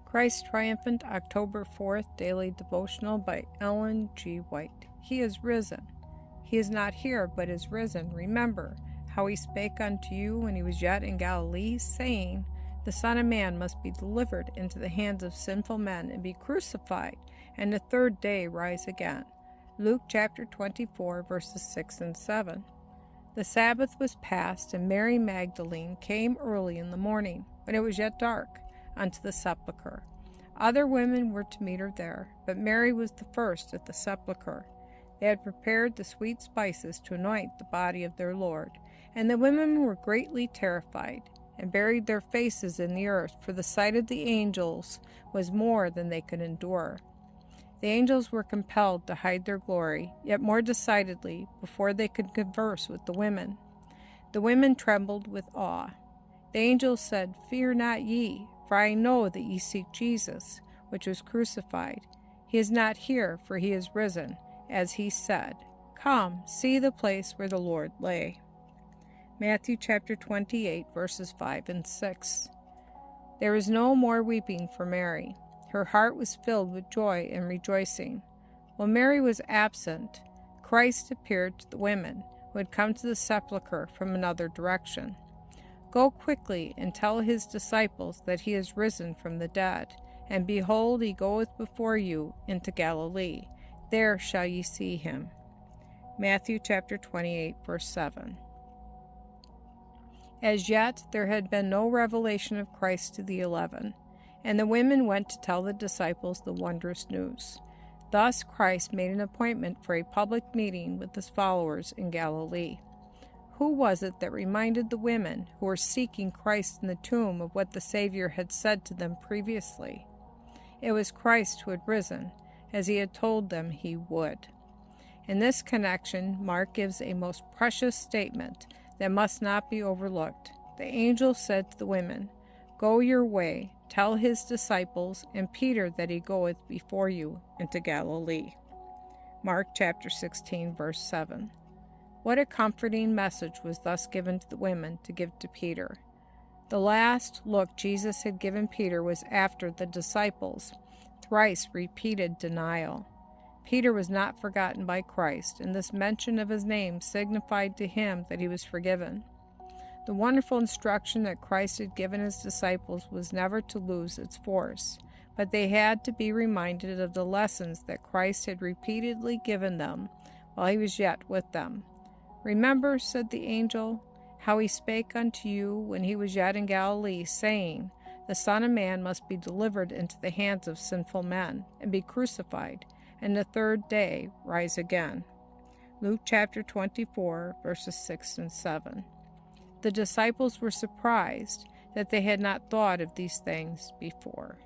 Christ Triumphant, October 4th, Daily Devotional by Ellen G. White. He is risen. He is not here, but is risen. Remember how he spake unto you when he was yet in Galilee, saying, The Son of Man must be delivered into the hands of sinful men, and be crucified, and the third day rise again. Luke chapter 24, verses 6 and 7. The Sabbath was past, and Mary Magdalene came early in the morning, when it was yet dark, unto the sepulchre. Other women were to meet her there, but Mary was the first at the sepulchre. They had prepared the sweet spices to anoint the body of their Lord, and the women were greatly terrified, and buried their faces in the earth, for the sight of the angels was more than they could endure. The angels were compelled to hide their glory, yet more decidedly, before they could converse with the women. The women trembled with awe. The angels said, Fear not ye, for I know that ye seek Jesus, which was crucified. He is not here, for he is risen, as he said. Come, see the place where the Lord lay. Matthew chapter 28, verses 5 and 6. There is no more weeping for Mary. Her heart was filled with joy and rejoicing. While Mary was absent, Christ appeared to the women who had come to the sepulchre from another direction. Go quickly and tell his disciples that he is risen from the dead, and behold, he goeth before you into Galilee. There shall ye see him. Matthew chapter 28, verse 7. As yet there had been no revelation of Christ to the 11, and the women went to tell the disciples the wondrous news. Thus Christ made an appointment for a public meeting with his followers in Galilee. Who was it that reminded the women who were seeking Christ in the tomb of what the Savior had said to them previously? It was Christ who had risen, as he had told them he would. In this connection, Mark gives a most precious statement that must not be overlooked. The angel said to the women, Go your way, tell his disciples and Peter that he goeth before you into Galilee. Mark chapter 16, verse 7. What a comforting message was thus given to the women to give to Peter. The last look Jesus had given Peter was after the disciples' thrice repeated denial. Peter was not forgotten by Christ, and this mention of his name signified to him that he was forgiven. The wonderful instruction that Christ had given his disciples was never to lose its force, but they had to be reminded of the lessons that Christ had repeatedly given them while he was yet with them. Remember, said the angel, how he spake unto you when he was yet in Galilee, saying, The Son of Man must be delivered into the hands of sinful men, and be crucified, and the third day rise again. Luke chapter 24, verses 6 and 7. The disciples were surprised that they had not thought of these things before.